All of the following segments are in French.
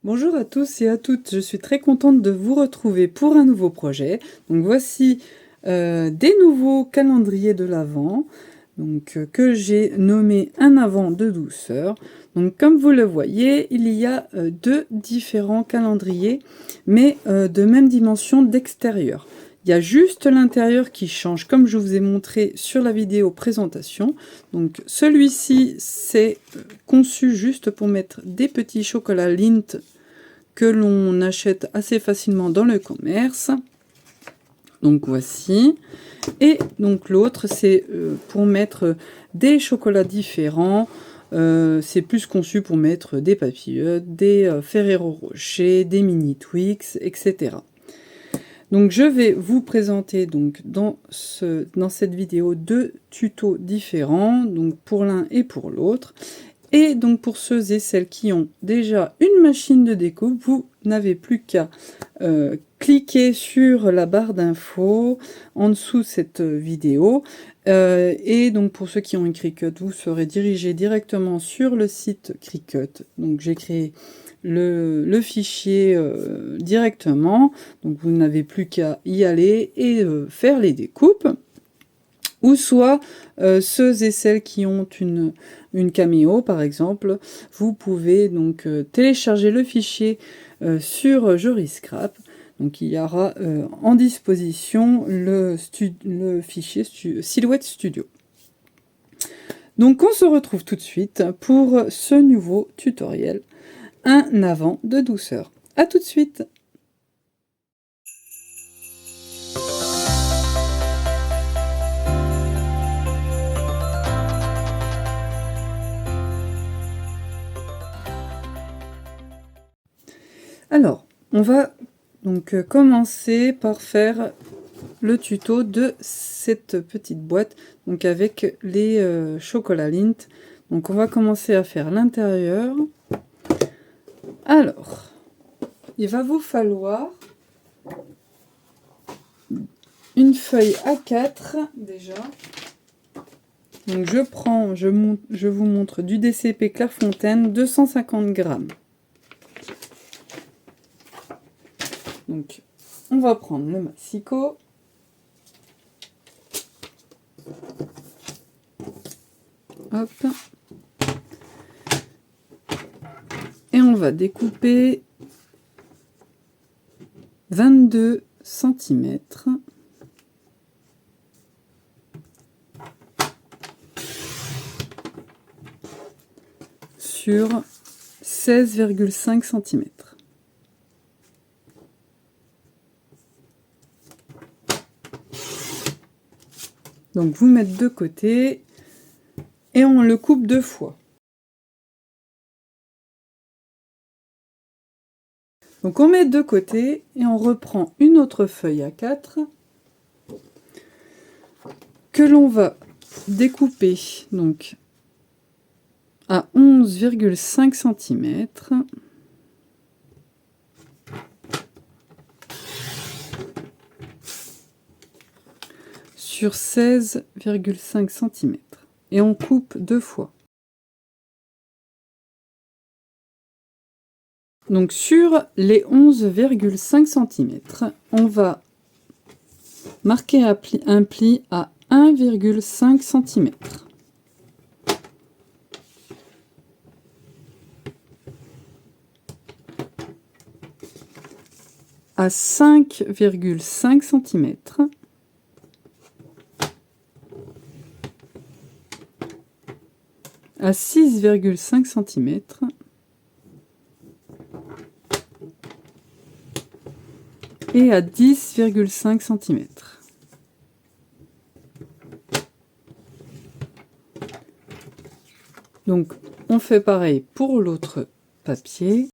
Bonjour à tous et à toutes, je suis très contente de vous retrouver pour un nouveau projet. Donc voici des nouveaux calendriers de l'Avent que j'ai nommé un Avent de douceur. Donc comme vous le voyez, il y a deux différents calendriers, mais de même dimension d'extérieur. Il y a juste l'intérieur qui change, comme je vous ai montré sur la vidéo présentation. Donc celui-ci, c'est conçu juste pour mettre des petits chocolats Lindt que l'on achète assez facilement dans le commerce. Donc voici. Et donc l'autre, c'est pour mettre des chocolats différents. C'est plus conçu pour mettre des papillotes, des Ferrero Rocher, des mini Twix, etc. Donc je vais vous présenter donc dans cette vidéo deux tutos différents, donc pour l'un et pour l'autre. Et donc pour ceux et celles qui ont déjà une machine de découpe, vous n'avez plus qu'à cliquer sur la barre d'infos en dessous de cette vidéo. Et donc pour ceux qui ont une Cricut, vous serez dirigé directement sur le site Cricut. Donc j'ai créé le fichier directement. Donc vous n'avez plus qu'à y aller et faire les découpes. Ou soit ceux et celles qui ont une Cameo par exemple, vous pouvez donc télécharger le fichier sur Joriscrap. Donc il y aura en disposition le fichier Silhouette Studio. Donc on se retrouve tout de suite pour ce nouveau tutoriel, un Avent de douceur. A tout de suite. Alors, on va donc commencer par faire le tuto de cette petite boîte, donc avec les chocolats Lindt. Donc on va commencer à faire l'intérieur. Alors, il va vous falloir une feuille A4 déjà. Donc je vous montre du DCP Clairefontaine, 250 grammes. Donc, on va prendre le massicot. Hop. Et on va découper 22 cm. Sur 16,5 cm. Donc vous mettez de côté et on le coupe deux fois. Donc on met de côté et on reprend une autre feuille A4 que l'on va découper donc à 11,5 cm. Sur 16,5 cm. Et on coupe deux fois. Donc sur les 11,5 cm, on va marquer un pli à 1,5 cm. À 5,5 cm. À 6,5 cm. Et à 10,5 cm. Donc on fait pareil pour l'autre papier.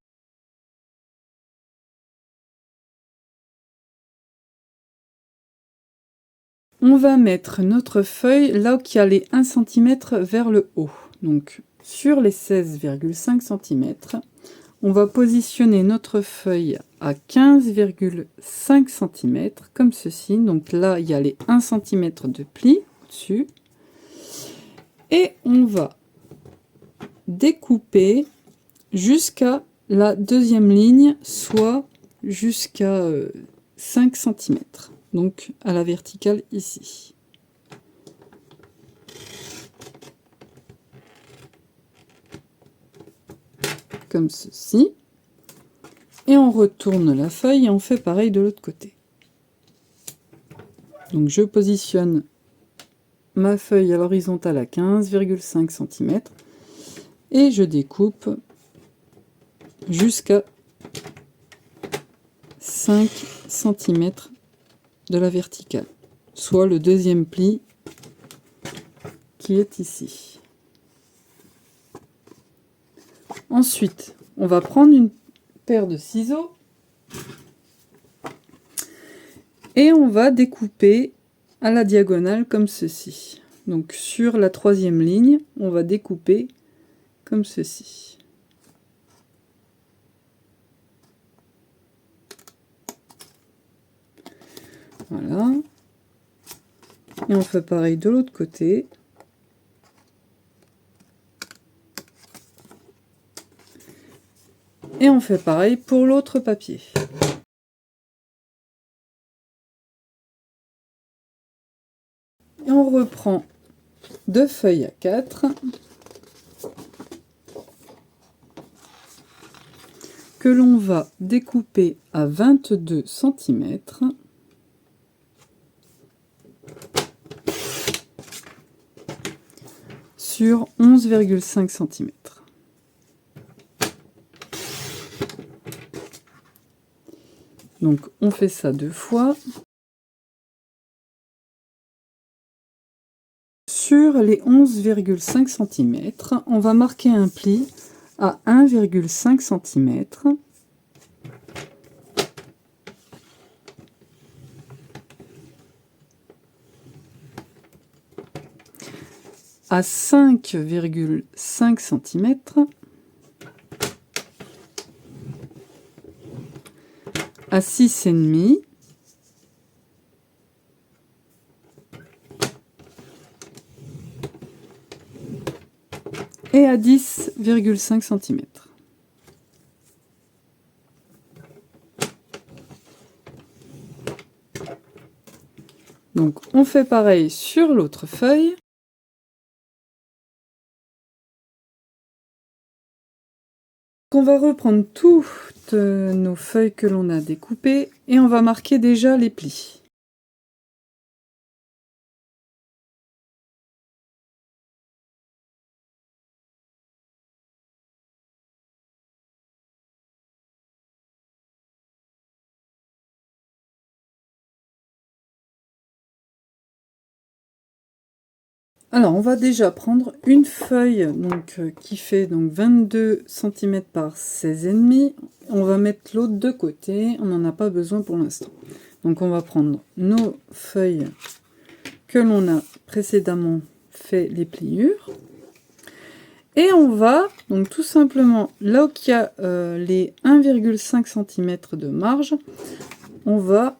On va mettre notre feuille là où il y a les 1 cm vers le haut. Donc sur les 16,5 cm, on va positionner notre feuille à 15,5 cm, comme ceci. Donc là, il y a les 1 cm de pli au-dessus. Et on va découper jusqu'à la deuxième ligne soit jusqu'à 5 cm, donc à la verticale ici. Comme ceci. Et on retourne la feuille et on fait pareil de l'autre côté. Donc je positionne ma feuille à l'horizontale à 15,5 cm et je découpe jusqu'à 5 cm de la verticale, soit le deuxième pli qui est ici. Ensuite, on va prendre une paire de ciseaux et on va découper à la diagonale comme ceci. Donc sur la troisième ligne, on va découper comme ceci. Voilà. Et on fait pareil de l'autre côté. Et on fait pareil pour l'autre papier. Et on reprend deux feuilles à 4 que l'on va découper à 22 cm sur 11,5 cm. Donc on fait ça 2 fois. Sur les 11,5 cm, on va marquer un pli à 1,5 cm. À 5,5 cm. À 6,5 et à 10,5 cm. Donc on fait pareil sur l'autre feuille. On va reprendre toutes nos feuilles que l'on a découpées et on va marquer déjà les plis. Alors on va déjà prendre une feuille donc, qui fait donc 22 cm par 16,5. On va mettre l'autre de côté, on n'en a pas besoin pour l'instant. Donc on va prendre nos feuilles que l'on a précédemment fait les pliures. Et on va donc tout simplement, là où il y a les 1,5 cm de marge, on va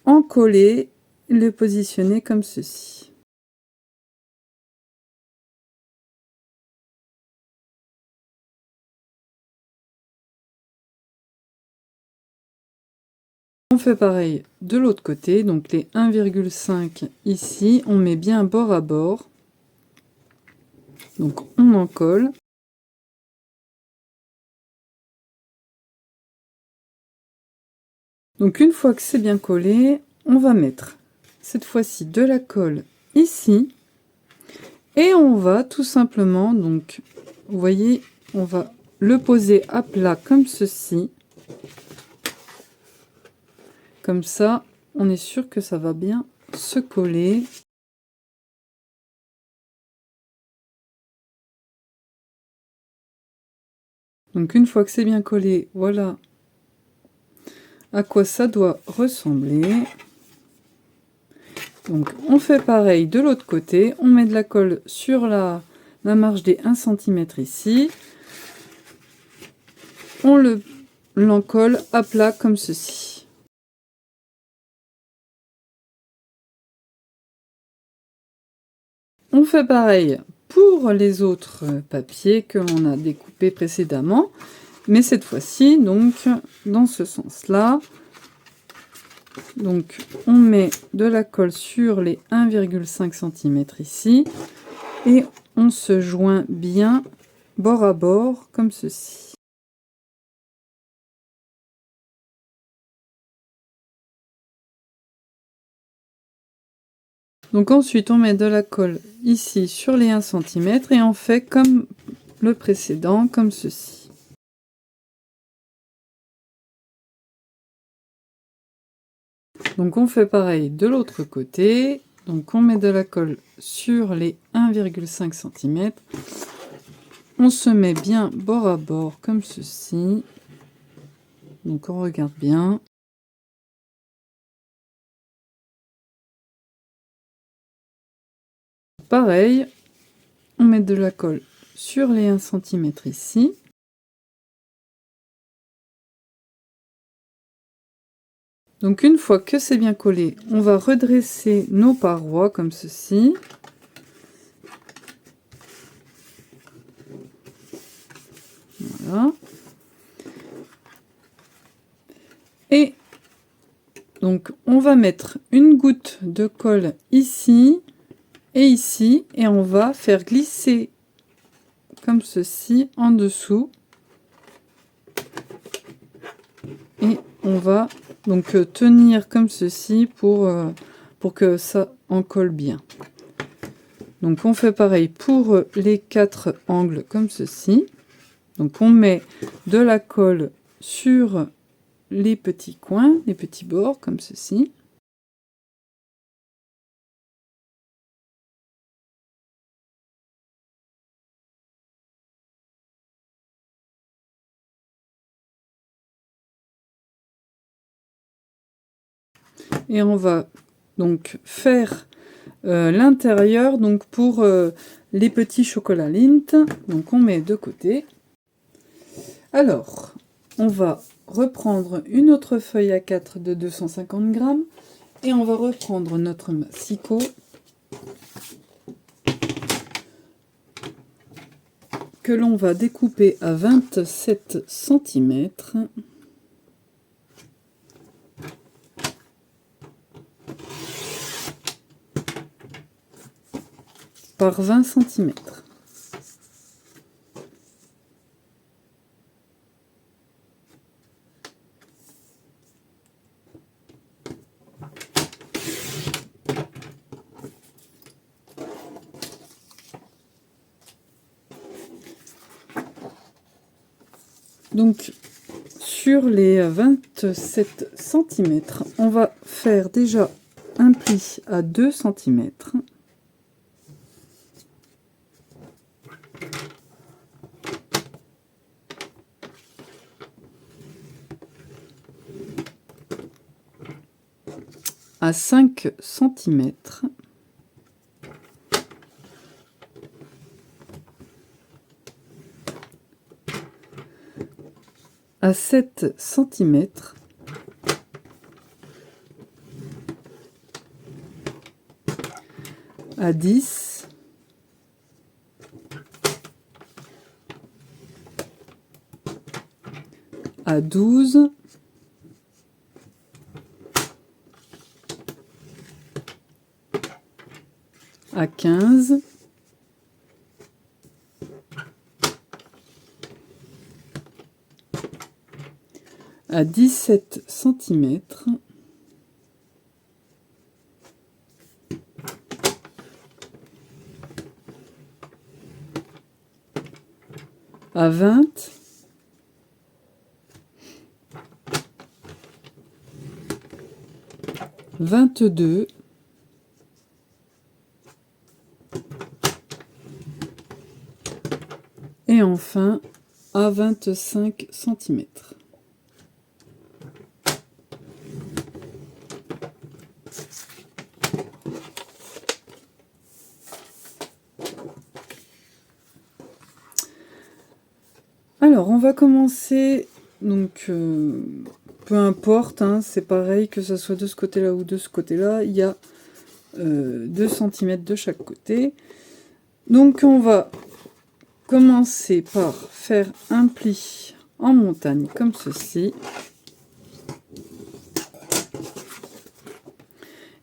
en coller, le positionner comme ceci. On fait pareil de l'autre côté, donc les 1,5 ici, on met bien bord à bord. Donc on en colle. Donc une fois que c'est bien collé, on va mettre cette fois-ci de la colle ici. Et on va tout simplement, donc vous voyez, on va le poser à plat comme ceci. Comme ça, on est sûr que ça va bien se coller. Donc une fois que c'est bien collé, voilà à quoi ça doit ressembler. Donc on fait pareil de l'autre côté, on met de la colle sur la marge des 1 cm ici. On l'encolle à plat comme ceci. On fait pareil pour les autres papiers que l'on a découpés précédemment, mais cette fois-ci, donc, dans ce sens-là. Donc, on met de la colle sur les 1,5 cm ici, et on se joint bien bord à bord, comme ceci. Donc ensuite, on met de la colle ici sur les 1 cm, et on fait comme le précédent, comme ceci. Donc on fait pareil de l'autre côté. Donc on met de la colle sur les 1,5 cm. On se met bien bord à bord comme ceci. Donc on regarde bien. Pareil, on met de la colle sur les 1 cm ici. Donc une fois que c'est bien collé, on va redresser nos parois comme ceci. Voilà. Et donc on va mettre une goutte de colle ici et ici, et on va faire glisser comme ceci en dessous. Et on va donc tenir comme ceci pour que ça en colle bien. Donc on fait pareil pour les 4 angles comme ceci. Donc on met de la colle sur les petits coins, les petits bords comme ceci. Et on va donc faire l'intérieur donc pour les petits chocolats Lindt. Donc on met de côté. Alors, on va reprendre une autre feuille A4 de 250 grammes et on va reprendre notre massicot que l'on va découper à 27 cm. Par 20 cm. Donc, sur les 27 cm, on va faire déjà un pli à 2 cm. À 5 cm. À 7 cm. À 10. À 12. À 15. À 17 cm. À 20. « 22 » et enfin à 25 cm. Alors, on va commencer, donc, peu importe, hein, c'est pareil, que ce soit de ce côté-là ou de ce côté-là, il y a 2 cm de chaque côté. Donc, on va commencer par faire un pli en montagne comme ceci.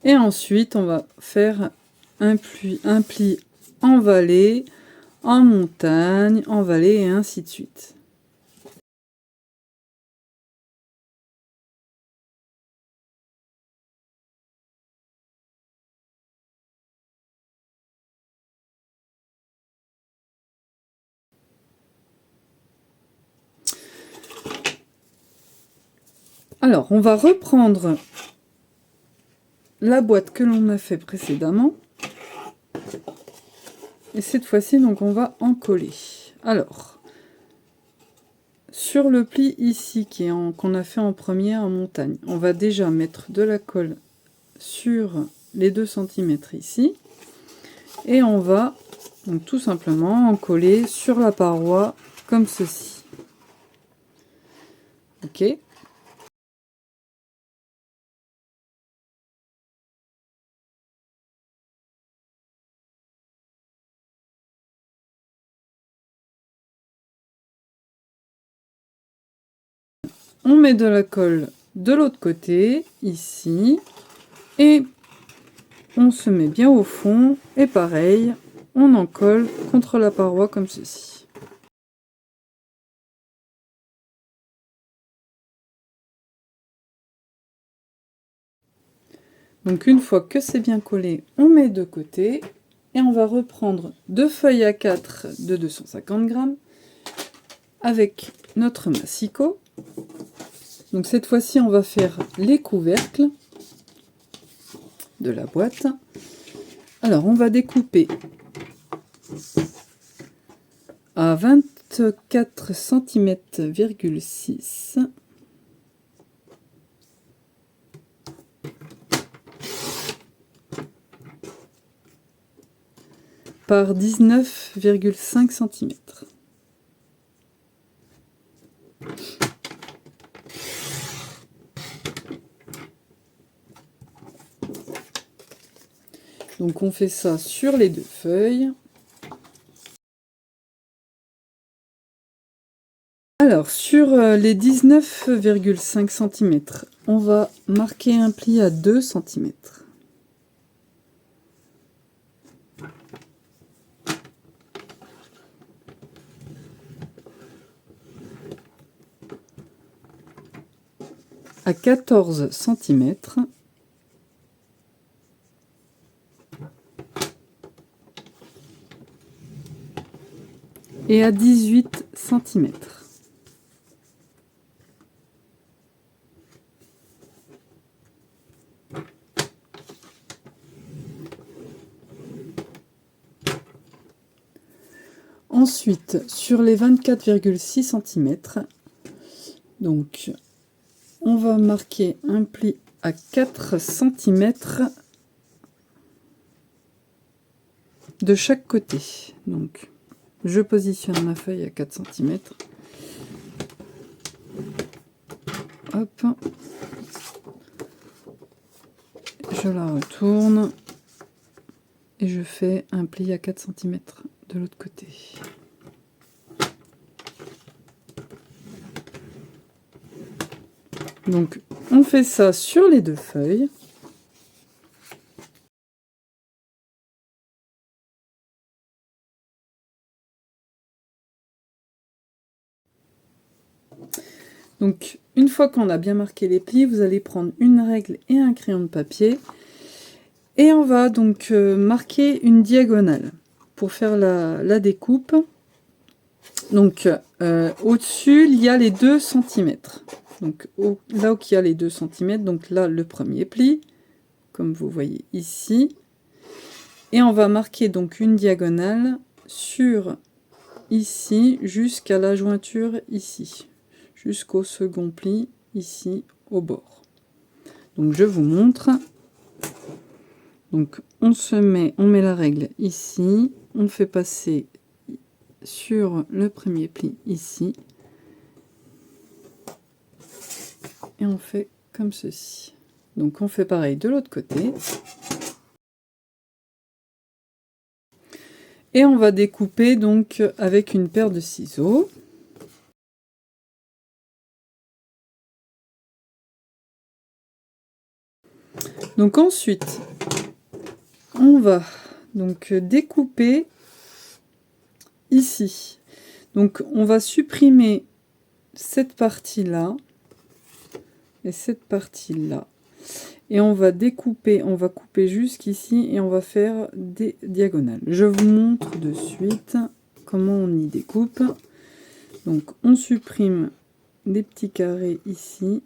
Et ensuite, on va faire un pli en vallée, en montagne, en vallée et ainsi de suite. Alors, on va reprendre la boîte que l'on a fait précédemment. Et cette fois-ci, donc, on va en coller. Alors, sur le pli ici, qu'on a fait en premier en montagne, on va déjà mettre de la colle sur les 2 cm ici. Et on va donc tout simplement en coller sur la paroi comme ceci. Ok. On met de la colle de l'autre côté, ici, et on se met bien au fond, et pareil, on en colle contre la paroi comme ceci. Donc une fois que c'est bien collé, on met de côté, et on va reprendre 2 feuilles A4 de 250 grammes, avec notre massicot. Donc cette fois-ci, on va faire les couvercles de la boîte. Alors, on va découper à 24 cm,6 par 19,5 cm. Donc on fait ça sur les 2 feuilles. Alors sur les 19,5 cm, on va marquer un pli à 2 cm. À 14 cm. Et à 18 cm. Ensuite, sur les 24,6 cm, donc on va marquer un pli à 4 cm de chaque côté. Donc je positionne ma feuille à 4 cm. Hop. Je la retourne. Et je fais un pli à 4 cm de l'autre côté. Donc on fait ça sur les 2 feuilles. Donc une fois qu'on a bien marqué les plis, vous allez prendre une règle et un crayon de papier. Et on va donc marquer une diagonale pour faire la découpe. Donc au-dessus, il y a les 2 cm. Donc là où il y a les 2 cm, donc là le premier pli, comme vous voyez ici. Et on va marquer donc une diagonale sur ici jusqu'à la jointure ici, jusqu'au second pli ici au bord. Donc je vous montre. Donc on met la règle ici, on fait passer sur le premier pli ici et on fait comme ceci. Donc on fait pareil de l'autre côté. Et on va découper donc avec une paire de ciseaux. Donc ensuite, on va donc découper ici. Donc on va supprimer cette partie-là et cette partie-là. Et on va découper, on va couper jusqu'ici et on va faire des diagonales. Je vous montre de suite comment on y découpe. Donc on supprime des petits carrés ici.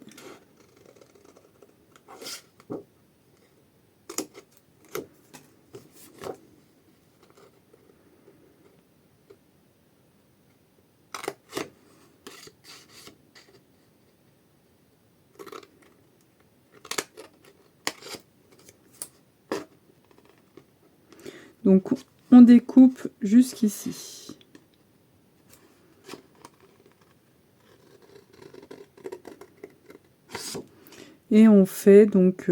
Donc on découpe jusqu'ici. Et on fait donc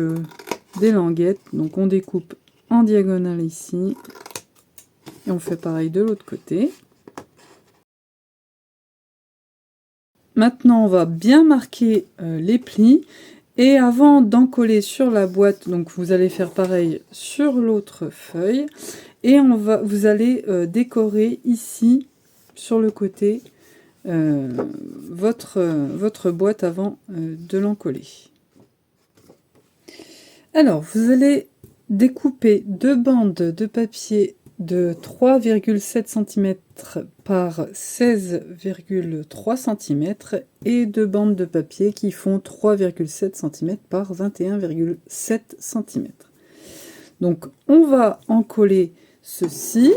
des languettes. Donc on découpe en diagonale ici. Et on fait pareil de l'autre côté. Maintenant on va bien marquer les plis. Et avant d'encoller sur la boîte, donc vous allez faire pareil sur l'autre feuille. Et vous allez décorer ici, sur le côté, votre boîte avant de l'encoller. Alors, vous allez découper deux bandes de papier de 3,7 cm par 16,3 cm et deux bandes de papier qui font 3,7 cm par 21,7 cm. Donc, on va encoller ceci.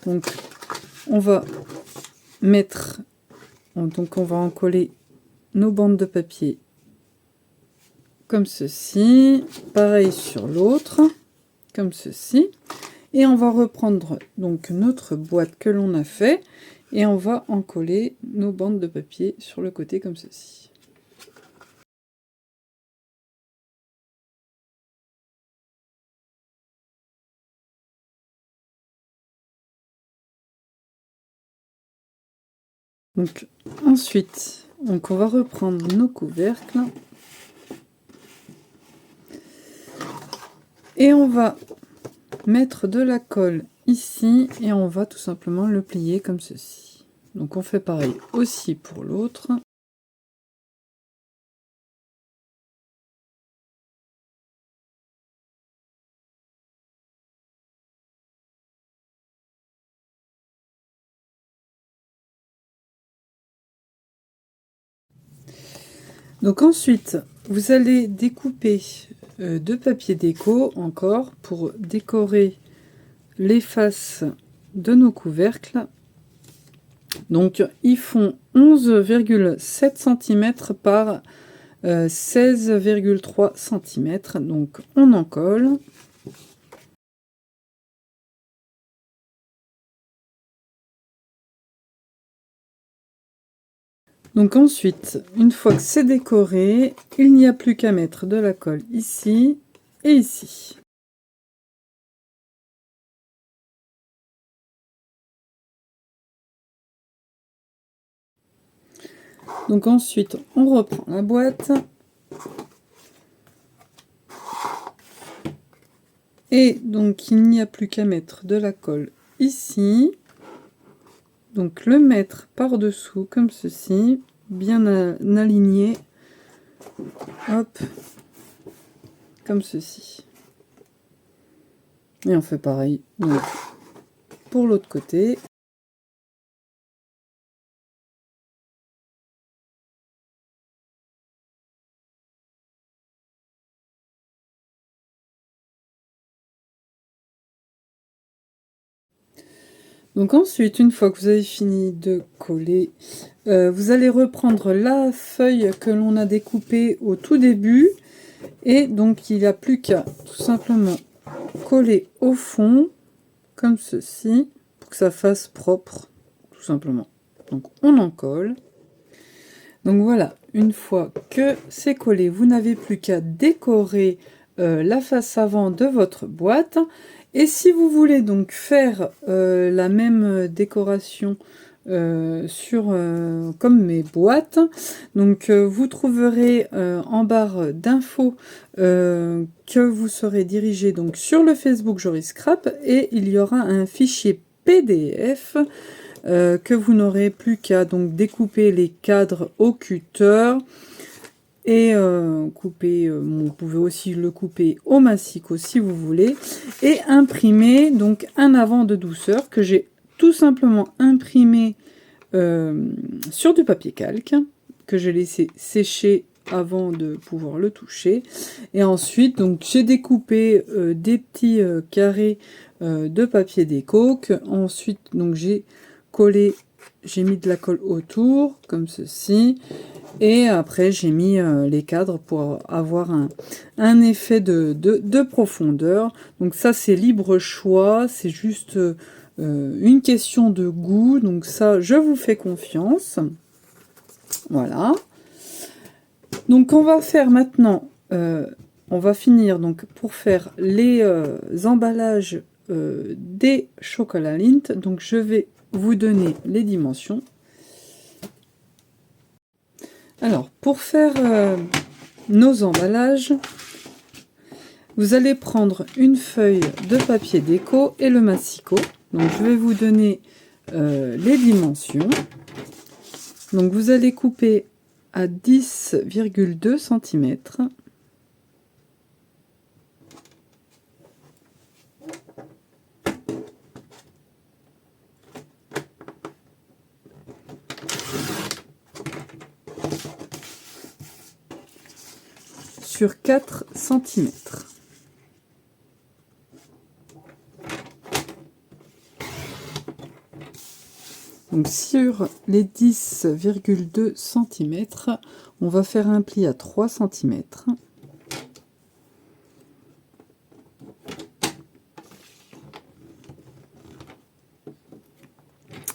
Donc, on va encoller nos bandes de papier comme ceci, pareil sur l'autre, comme ceci, et on va reprendre donc notre boîte que l'on a fait, et on va encoller nos bandes de papier sur le côté comme ceci. Donc ensuite, on va reprendre nos couvercles. Et on va mettre de la colle ici et on va tout simplement le plier comme ceci. Donc on fait pareil aussi pour l'autre. Donc ensuite, vous allez découper de papier déco encore pour décorer les faces de nos couvercles. Donc ils font 11,7 cm par 16,3 cm. Donc on en colle. Donc ensuite, une fois que c'est décoré, il n'y a plus qu'à mettre de la colle ici et ici. Donc ensuite, on reprend la boîte. Et donc, il n'y a plus qu'à mettre de la colle ici. Donc, le mettre par-dessous, comme ceci, bien aligné. Hop, comme ceci. Et on fait pareil donc, pour l'autre côté. Donc ensuite, une fois que vous avez fini de coller, vous allez reprendre la feuille que l'on a découpée au tout début. Et donc, il n'y a plus qu'à tout simplement coller au fond, comme ceci, pour que ça fasse propre, tout simplement. Donc, on en colle. Donc voilà, une fois que c'est collé, vous n'avez plus qu'à décorer la face avant de votre boîte. Et si vous voulez donc faire la même décoration comme mes boîtes. Donc vous trouverez en barre d'infos que vous serez dirigé donc sur le Facebook Joris Scrap, et il y aura un fichier PDF que vous n'aurez plus qu'à donc découper les cadres au cutter et couper, vous pouvez aussi le couper au massicot si vous voulez, et imprimer donc un avant de douceur que j'ai tout simplement imprimé sur du papier calque, que j'ai laissé sécher avant de pouvoir le toucher. Et ensuite, donc j'ai découpé des petits carrés de papier déco. Ensuite, donc j'ai collé, j'ai mis de la colle autour, comme ceci. Et après, j'ai mis les cadres pour avoir un effet de profondeur. Donc ça, c'est libre choix, c'est juste une question de goût. Donc ça, je vous fais confiance. Voilà. Donc on va faire maintenant, on va finir donc pour faire les emballages des chocolats Lindt. Donc je vais vous donner les dimensions. Alors, pour faire nos emballages, vous allez prendre une feuille de papier déco et le massicot. Donc, je vais vous donner les dimensions. Donc, vous allez couper à 10,2 cm. Sur 4 cm. Donc sur les 10,2 cm, on va faire un pli à 3 cm.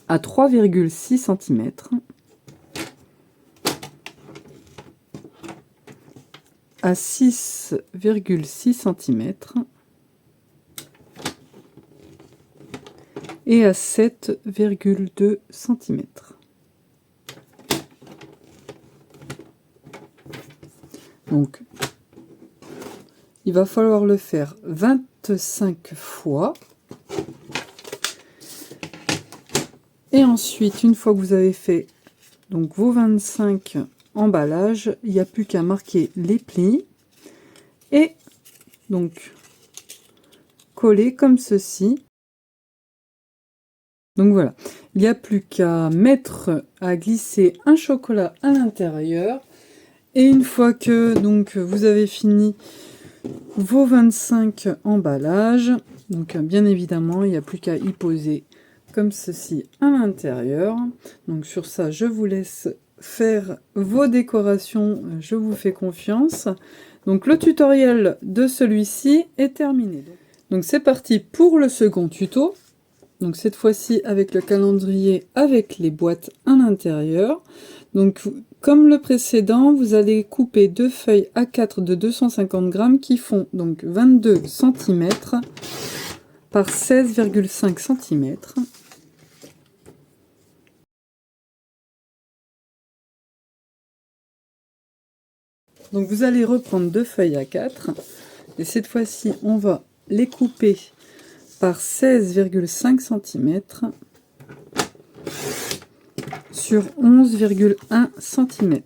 À 3,6 cm. À 6,6 cm et à 7,2 cm. Donc, il va falloir le faire 25 fois. Et ensuite, une fois que vous avez fait donc vos 25 emballages, il n'y a plus qu'à marquer les plis et donc coller comme ceci. Donc voilà, il n'y a plus qu'à mettre à glisser un chocolat à l'intérieur, et une fois que donc vous avez fini vos 25 emballages, donc bien évidemment il n'y a plus qu'à y poser comme ceci à l'intérieur. Donc sur ça, je vous laisse faire vos décorations, je vous fais confiance. Donc le tutoriel de celui-ci est terminé. Donc c'est parti pour le second tuto. Donc cette fois-ci avec le calendrier avec les boîtes à l'intérieur. Donc comme le précédent, vous allez couper deux feuilles A4 de 250 grammes qui font donc 22 cm par 16,5 cm. Donc vous allez reprendre deux feuilles A4 et cette fois-ci on va les couper par 16,5 cm sur 11,1 cm.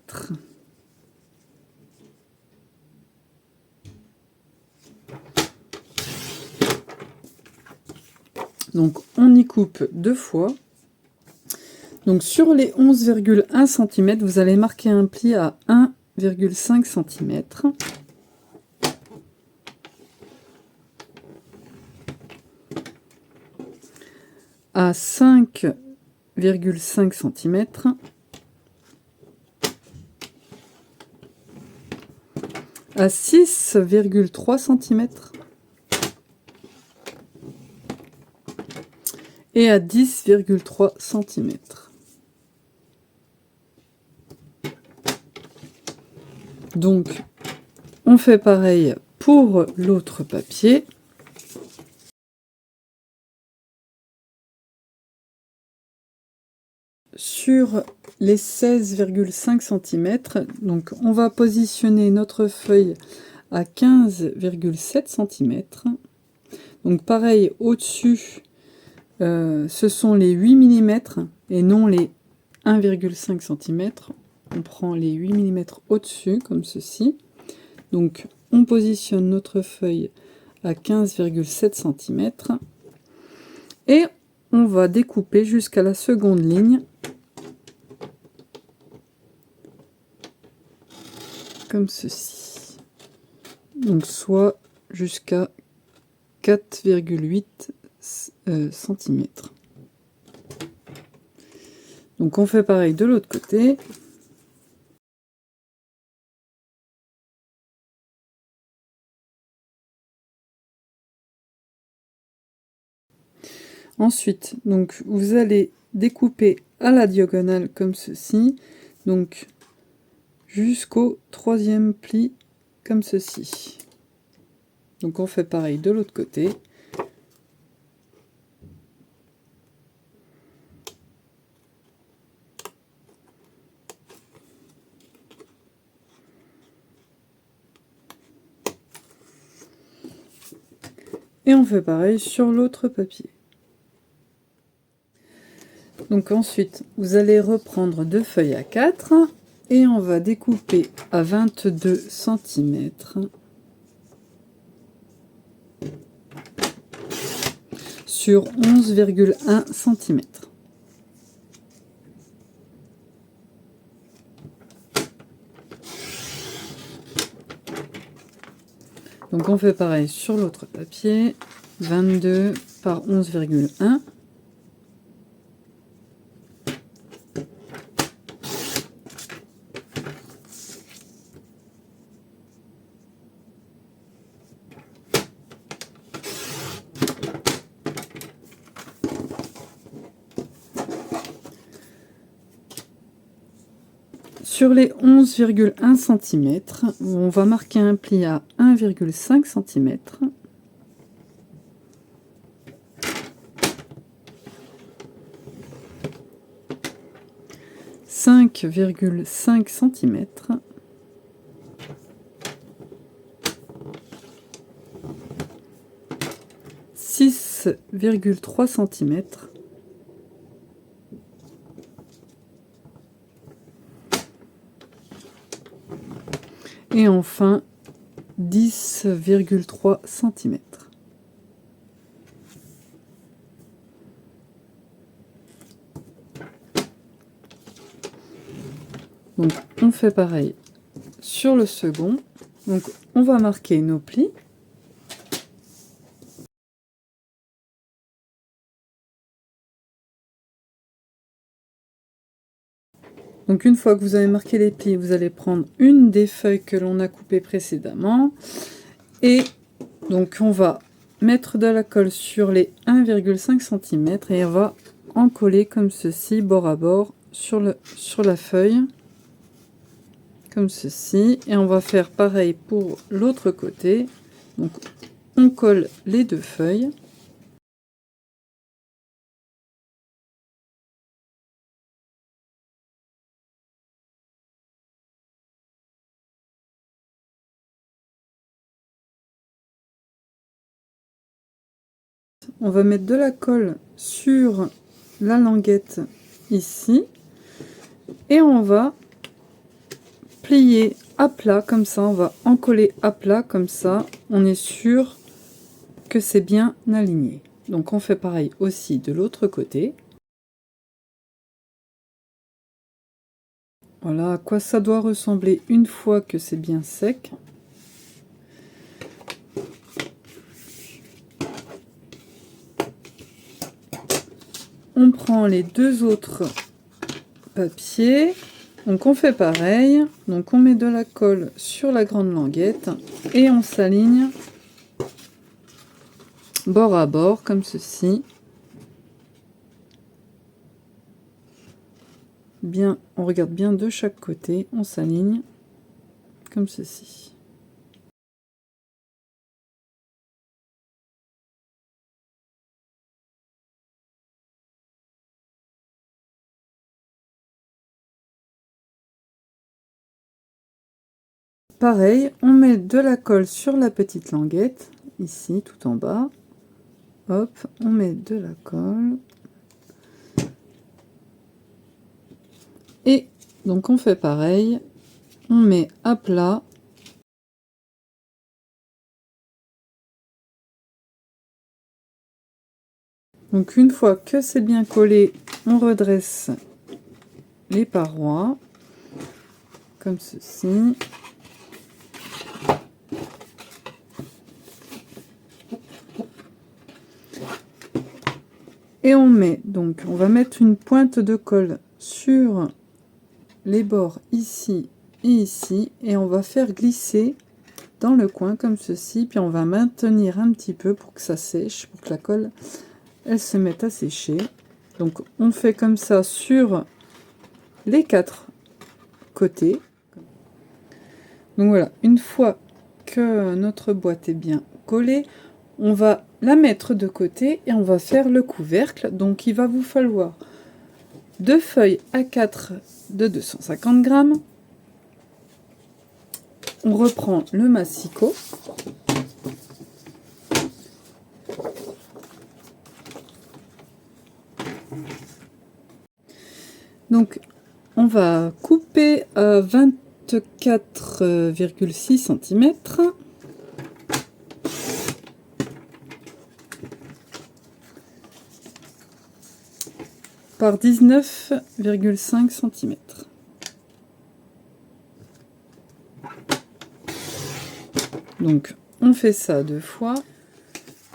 Donc on y coupe deux fois. Donc sur les 11,1 cm, vous allez marquer un pli à 1,5 cm. À 5,5 cm. À 6,3 cm. Et à 10,3 cm. Donc, on fait pareil pour l'autre papier. sur les 16,5 cm. Donc on va positionner notre feuille à 15,7 cm. Donc pareil, au-dessus, ce sont les 8 mm et non les 1,5 cm. On prend les 8 mm au-dessus, comme ceci. Donc on positionne notre feuille à 15,7 cm. Et on va découper jusqu'à la seconde ligne. Comme ceci. Donc soit jusqu'à 4,8 cm. Donc on fait pareil de l'autre côté. Ensuite, donc vous allez découper à la diagonale comme ceci, donc jusqu'au troisième pli comme ceci. Donc on fait pareil de l'autre côté. Et on fait pareil sur l'autre papier. Donc ensuite, vous allez reprendre deux feuilles à 4 et on va découper à 22 cm sur 11,1 cm. Donc on fait pareil sur l'autre papier, 22 par 11,1. Sur les 11,1 cm, on va marquer un pli à 1,5 cm. « 5,5 cm. « 6,3 cm. Et enfin 10,3 cm. Donc on fait pareil sur le second. Donc on va marquer nos plis. Donc une fois que vous avez marqué les plis, vous allez prendre une des feuilles que l'on a coupées précédemment. Et donc on va mettre de la colle sur les 1,5 cm et on va en coller comme ceci, bord à bord, sur la feuille. Comme ceci. Et on va faire pareil pour l'autre côté. Donc on colle les deux feuilles. On va mettre de la colle sur la languette ici et on va plier à plat comme ça, on va encoller à plat comme ça, on est sûr que c'est bien aligné. Donc on fait pareil aussi de l'autre côté. Voilà à quoi ça doit ressembler une fois que c'est bien sec. On prend les deux autres papiers, donc on fait pareil, donc on met de la colle sur la grande languette et on s'aligne bord à bord comme ceci. Bien, on regarde bien de chaque côté, on s'aligne comme ceci. pareil, on met de la colle sur la petite languette, ici, tout en bas. Hop, on met de la colle. Et donc on fait pareil, on met à plat. Donc une fois que c'est bien collé, on redresse les parois, comme ceci. Et on met, donc on va mettre une pointe de colle sur les bords ici et ici, et on va faire glisser dans le coin comme ceci, puis on va maintenir un petit peu pour que ça sèche, pour que la colle elle se mette à sécher. Donc on fait comme ça sur les 4 côtés. Donc voilà, une fois que notre boîte est bien collée, on va la mettre de côté et on va faire le couvercle. Donc il va vous falloir 2 feuilles A4 de 250 grammes. On reprend le massicot. Donc on va couper à 24,6 cm. Par 19,5 cm. Donc on fait ça 2 fois.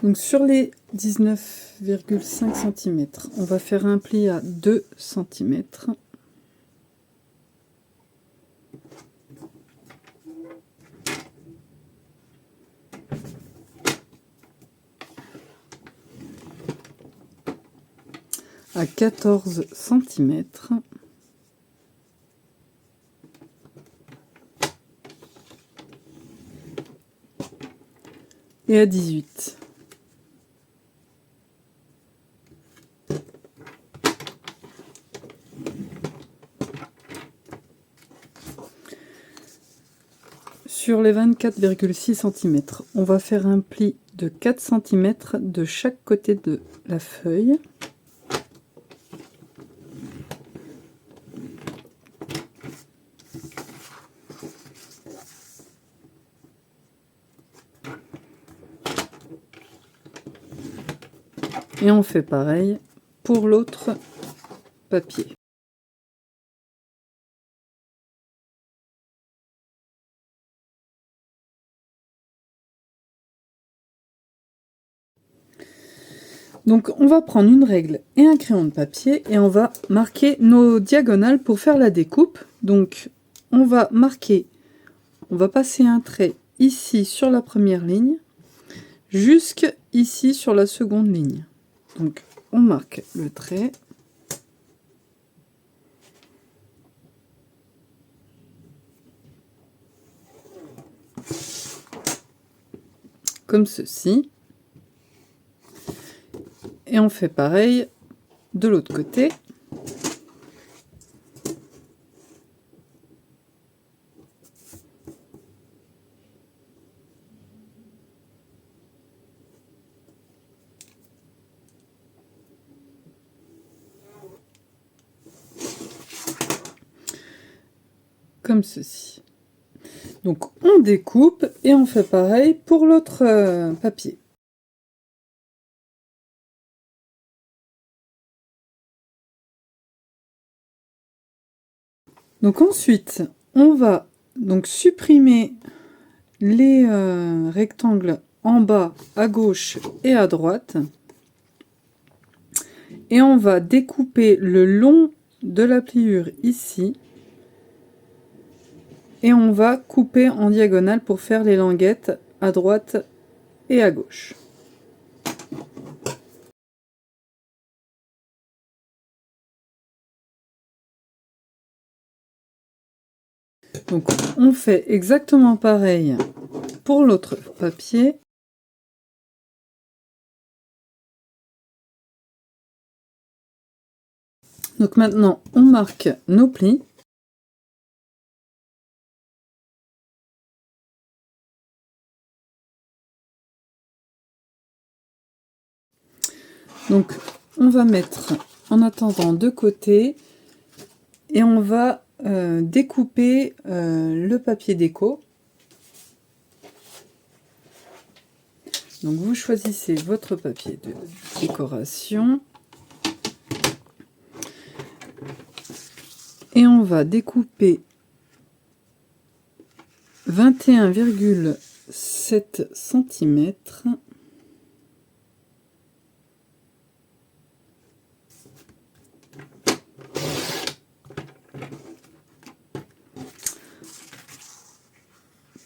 Donc sur les 19,5 cm, on va faire un pli à 2 cm. À 14 cm. Et à 18. Sur les 24,6 cm, on va faire un pli de 4 cm de chaque côté de la feuille. Et on fait pareil pour l'autre papier. Donc on va prendre une règle et un crayon de papier et on va marquer nos diagonales pour faire la découpe. Donc on va marquer, on va passer un trait ici sur la première ligne, jusqu'ici sur la seconde ligne. Donc on marque le trait. Comme ceci. Et on fait pareil de l'autre côté. Comme ceci. Donc on découpe et on fait pareil pour l'autre papier. Donc ensuite, on va donc supprimer les rectangles en bas à gauche et à droite. Et on va découper le long de la pliure ici. Et on va couper en diagonale pour faire les languettes à droite et à gauche. Donc on fait exactement pareil pour l'autre papier. Donc maintenant on marque nos plis. Donc on va mettre en attendant de côté et on va découper le papier déco. Donc vous choisissez votre papier de décoration et on va découper 21,7 cm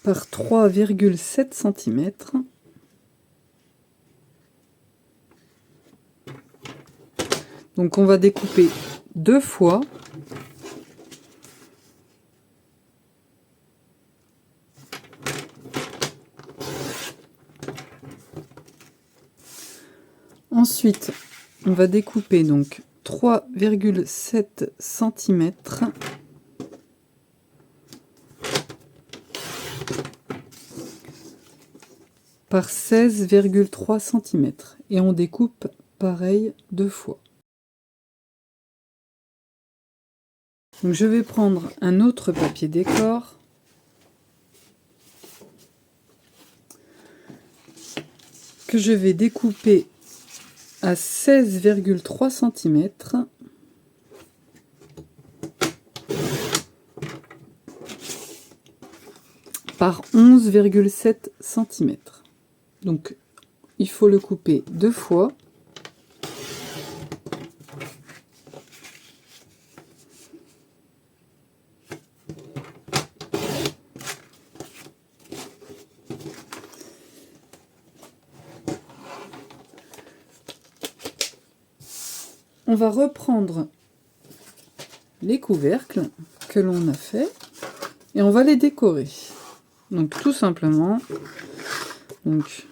par 3,7 cm. Donc on va découper 2 fois. Ensuite, on va découper donc 3,7 cm par 16,3 cm et on découpe pareil 2 fois. Donc je vais prendre un autre papier décor que je vais découper à 16,3 cm par 11,7 cm. Donc il faut le couper 2 fois. On va reprendre les couvercles que l'on a fait et on va les décorer. Donc tout simplement, donc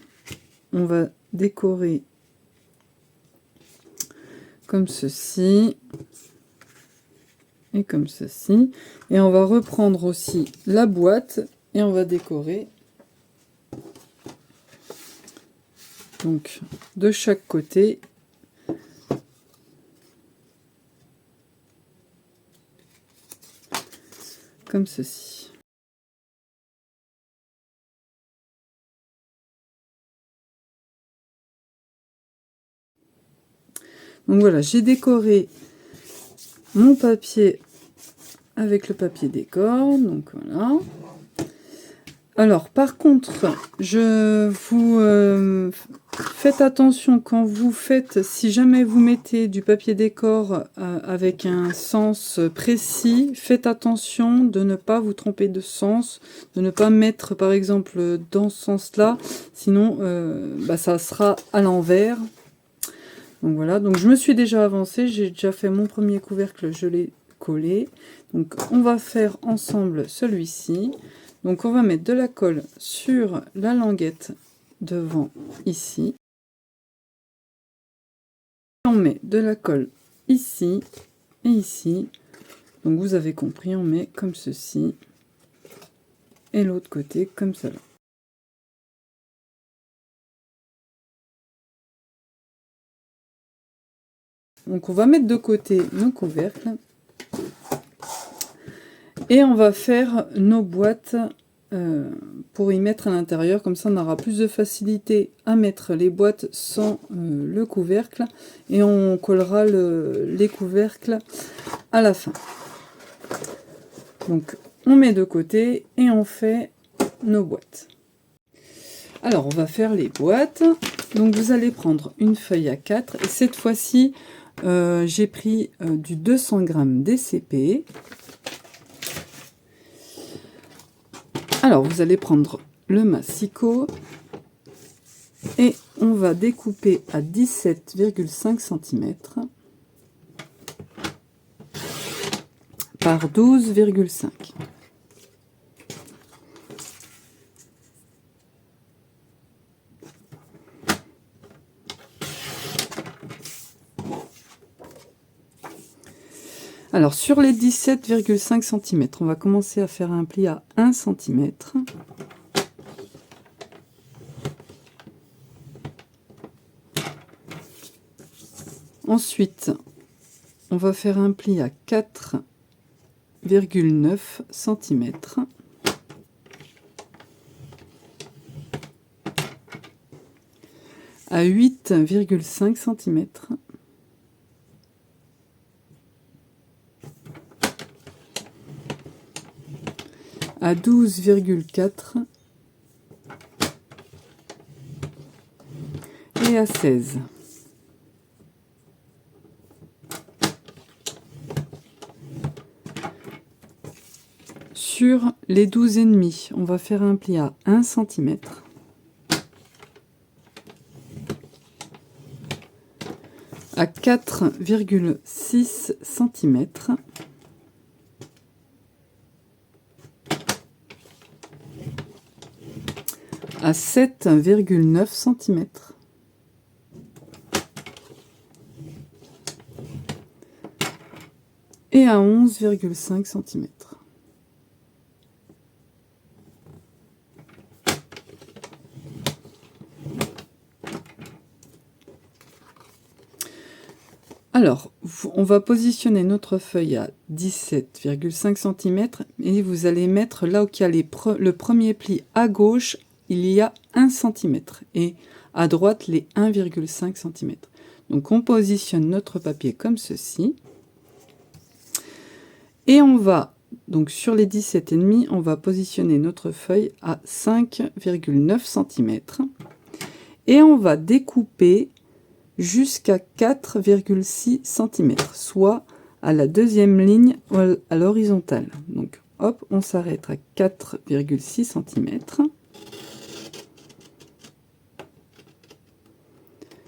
on va décorer comme ceci et comme ceci, et on va reprendre aussi la boîte et on va décorer donc de chaque côté. Comme ceci. Donc voilà, j'ai décoré mon papier avec le papier décor. Donc voilà. Alors par contre, je vous faites attention quand vous faites, si jamais vous mettez du papier décor avec un sens précis, faites attention de ne pas vous tromper de sens, de ne pas mettre par exemple dans ce sens-là, sinon ça sera à l'envers. Donc voilà, donc je me suis déjà avancée, j'ai déjà fait mon premier couvercle, je l'ai collé. Donc on va faire ensemble celui-ci. Donc on va mettre de la colle sur la languette devant ici. On met de la colle ici et ici. Donc vous avez compris, on met comme ceci. Et l'autre côté comme cela. Donc on va mettre de côté nos couvercles. Et on va faire nos boîtes pour y mettre à l'intérieur. Comme ça, on aura plus de facilité à mettre les boîtes sans le couvercle. Et on collera les couvercles à la fin. Donc, on met de côté et on fait nos boîtes. Alors, on va faire les boîtes. Donc, vous allez prendre une feuille A4. Et cette fois-ci, j'ai pris du 200 g DCP. Alors, vous allez prendre le massicot et on va découper à 17,5 cm par 12,5. Alors, sur les 17,5 cm, on va commencer à faire un pli à 1 cm. Ensuite, on va faire un pli à 4,9 cm. À 8,5 cm. À 12,4 et à 16. Sur les 12,5, on va faire un pli à 1 cm. À 4,6 cm. À 7,9 cm. Et à 11,5 cm. Alors, on va positionner notre feuille à 17,5 cm et vous allez mettre là où il y a le premier pli à gauche, il y a 1 cm et à droite les 1,5 cm. Donc on positionne notre papier comme ceci. Et on va, donc sur les 17,5, on va positionner notre feuille à 5,9 cm. Et on va découper jusqu'à 4,6 cm, soit à la deuxième ligne à l'horizontale. Donc hop, on s'arrête à 4,6 cm.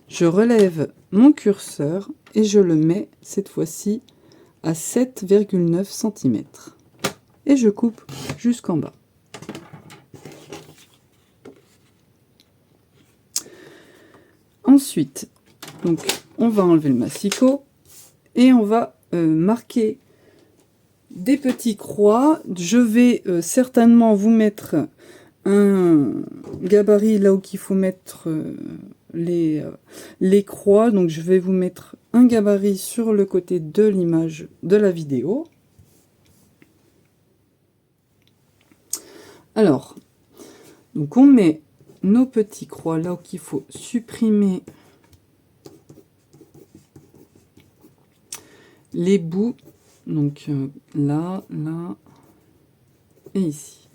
Je relève mon curseur et je le mets cette fois-ci à 7,9 cm. Et je coupe jusqu'en bas. Ensuite, donc, on va enlever le massicot et on va marquer des petits croix. Je vais certainement vous mettre un gabarit là où il faut mettre les croix. Donc je vais vous mettre un gabarit sur le côté de l'image de la vidéo. Alors, donc on met nos petits croix là où il faut supprimer les bouts, donc là, là et ici.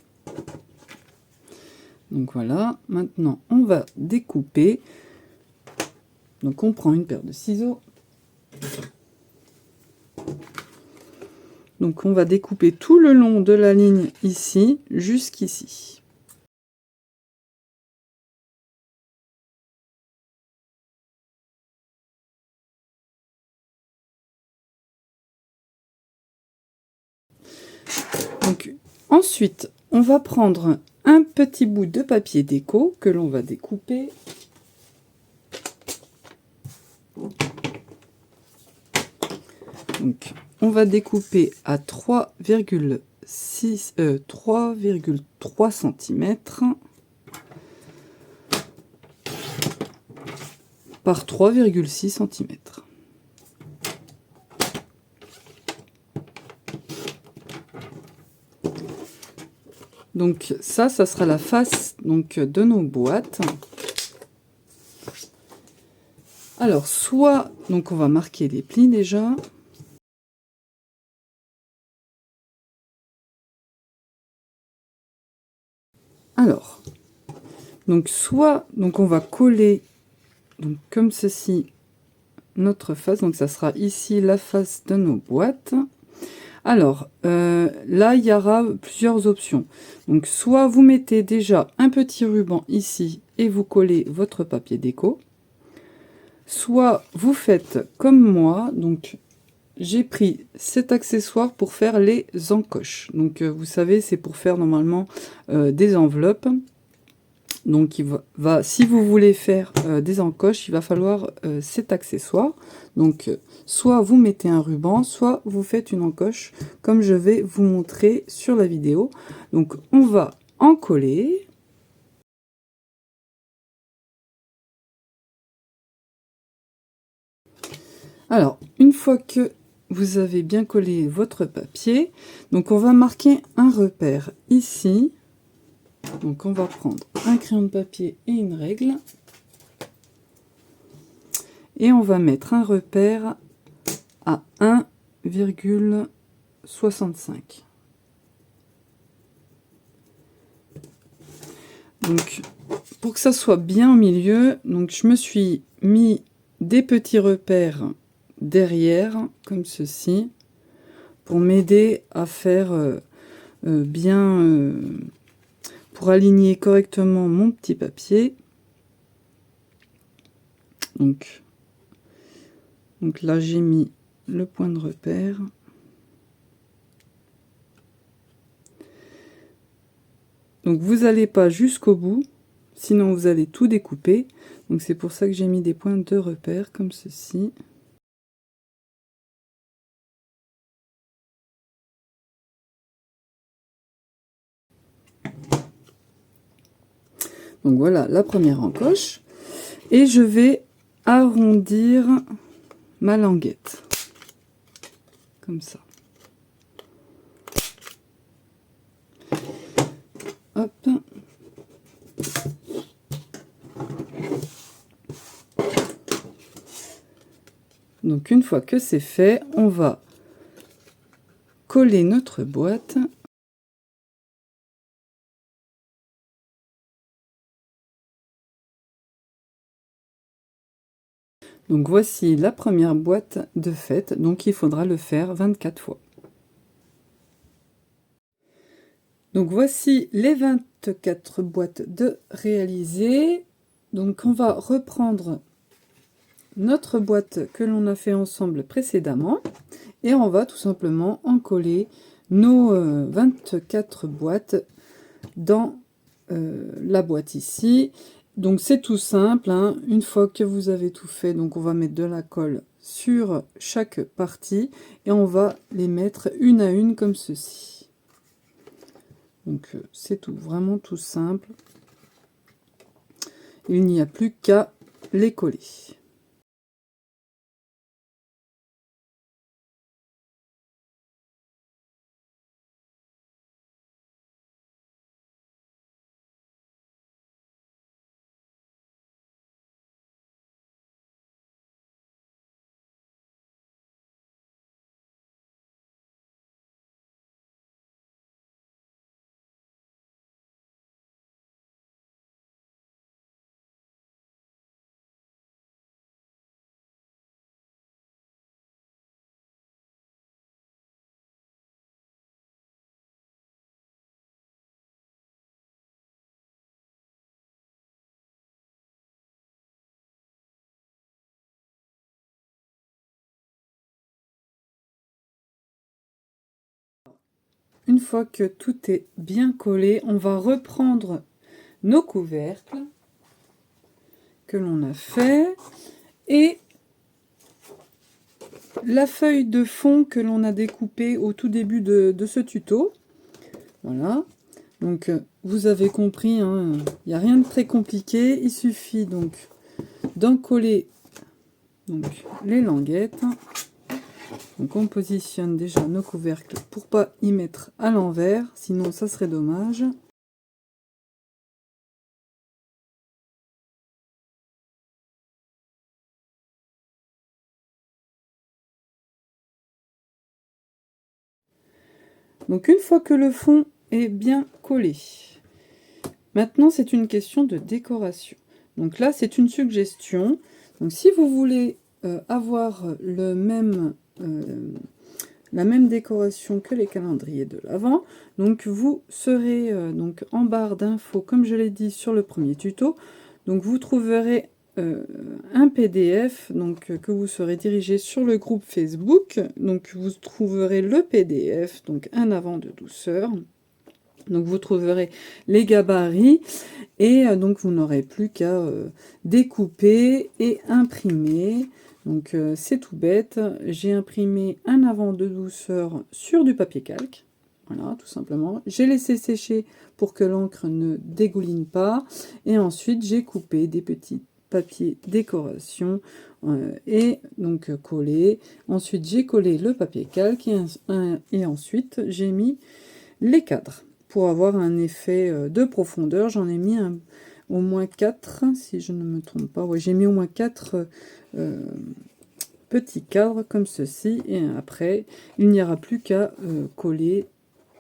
Donc voilà, maintenant on va découper. Donc on prend une paire de ciseaux. Donc on va découper tout le long de la ligne ici jusqu'ici. Donc ensuite, on va prendre un petit bout de papier déco que l'on va découper. Donc, on va découper à 3,3 cm par 3,6 cm. Donc ça sera la face donc de nos boîtes. Alors soit donc on va marquer les plis déjà. Alors donc soit donc on va coller donc comme ceci notre face, donc ça sera ici la face de nos boîtes. Alors là il y aura plusieurs options. Donc soit vous mettez déjà un petit ruban ici et vous collez votre papier déco, soit vous faites comme moi. Donc j'ai pris cet accessoire pour faire les encoches. Donc vous savez, c'est pour faire normalement des enveloppes. Donc si vous voulez faire des encoches, il va falloir cet accessoire. Donc soit vous mettez un ruban, soit vous faites une encoche comme je vais vous montrer sur la vidéo. Donc on va en coller. Alors, une fois que vous avez bien collé votre papier, donc on va marquer un repère ici. Donc on va prendre un crayon de papier et une règle. Et on va mettre un repère à 1,65. Donc, pour que ça soit bien au milieu, donc je me suis mis des petits repères derrière, comme ceci, pour m'aider à faire pour aligner correctement mon petit papier. Donc là, j'ai mis le point de repère. Donc vous n'allez pas jusqu'au bout, sinon vous allez tout découper. Donc c'est pour ça que j'ai mis des points de repère comme ceci. Donc voilà la première encoche. Et je vais arrondir ma languette. Comme ça. Hop. Donc une fois que c'est fait, on va coller notre boîte. Donc voici la première boîte de faite, donc il faudra le faire 24 fois. Donc voici les 24 boîtes de réalisées. Donc on va reprendre notre boîte que l'on a fait ensemble précédemment et on va tout simplement en coller nos 24 boîtes dans la boîte ici. Donc c'est tout simple, hein. Une fois que vous avez tout fait, donc on va mettre de la colle sur chaque partie et on va les mettre une à une comme ceci. Donc c'est tout, vraiment tout simple. Il n'y a plus qu'à les coller. Une fois que tout est bien collé, on va reprendre nos couvercles que l'on a fait et la feuille de fond que l'on a découpée au tout début de ce tuto. Voilà, donc vous avez compris, hein, il n'y a rien de très compliqué, il suffit donc d'en coller donc, les languettes. Donc on positionne déjà nos couvercles pour pas y mettre à l'envers, sinon ça serait dommage. Donc une fois que le fond est bien collé, maintenant c'est une question de décoration. Donc là c'est une suggestion. Donc si vous voulez avoir la même décoration que les calendriers de l'Avent, donc vous serez donc en barre d'infos comme je l'ai dit sur le premier tuto. Donc vous trouverez un PDF donc, que vous serez dirigé sur le groupe Facebook. Donc vous trouverez le PDF, donc un avant de douceur. Donc vous trouverez les gabarits et donc vous n'aurez plus qu'à découper et imprimer. Donc c'est tout bête, j'ai imprimé un avant de douceur sur du papier calque. Voilà, tout simplement. J'ai laissé sécher pour que l'encre ne dégouline pas. Et ensuite, j'ai coupé des petits papier décoration et donc collé. Ensuite j'ai collé le papier calque et ensuite j'ai mis les cadres. Pour avoir un effet de profondeur, j'en ai mis au moins 4, si je ne me trompe pas. Ouais, j'ai mis au moins 4 petits cadres comme ceci, et après, il n'y aura plus qu'à coller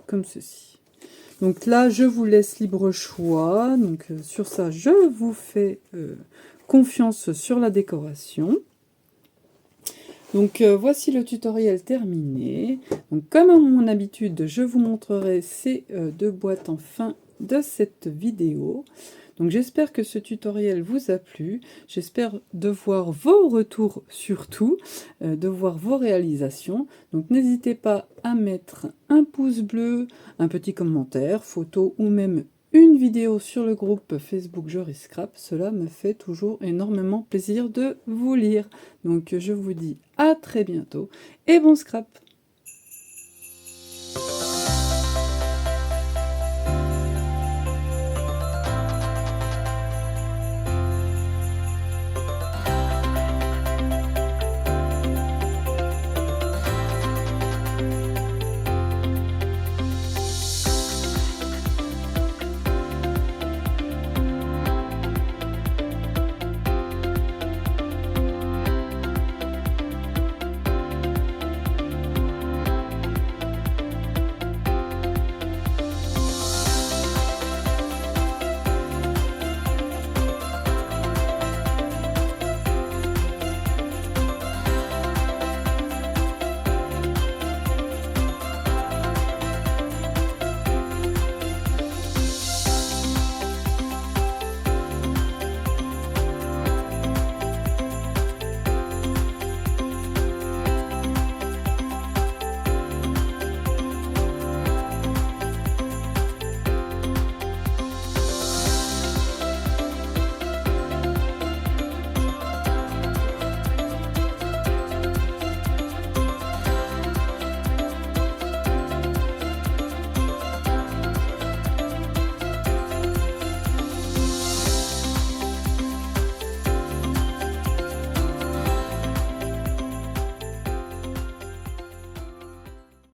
comme ceci. Donc là, je vous laisse libre choix. Donc sur ça, je vous fais confiance sur la décoration. Donc voici le tutoriel terminé. Donc comme à mon habitude, je vous montrerai ces deux boîtes en fin de cette vidéo. Donc j'espère que ce tutoriel vous a plu. J'espère de voir vos retours surtout, de voir vos réalisations. Donc n'hésitez pas à mettre un pouce bleu, un petit commentaire, photo ou même une vidéo sur le groupe Facebook Joris Scrap. Cela me fait toujours énormément plaisir de vous lire. Donc je vous dis à très bientôt et bon scrap!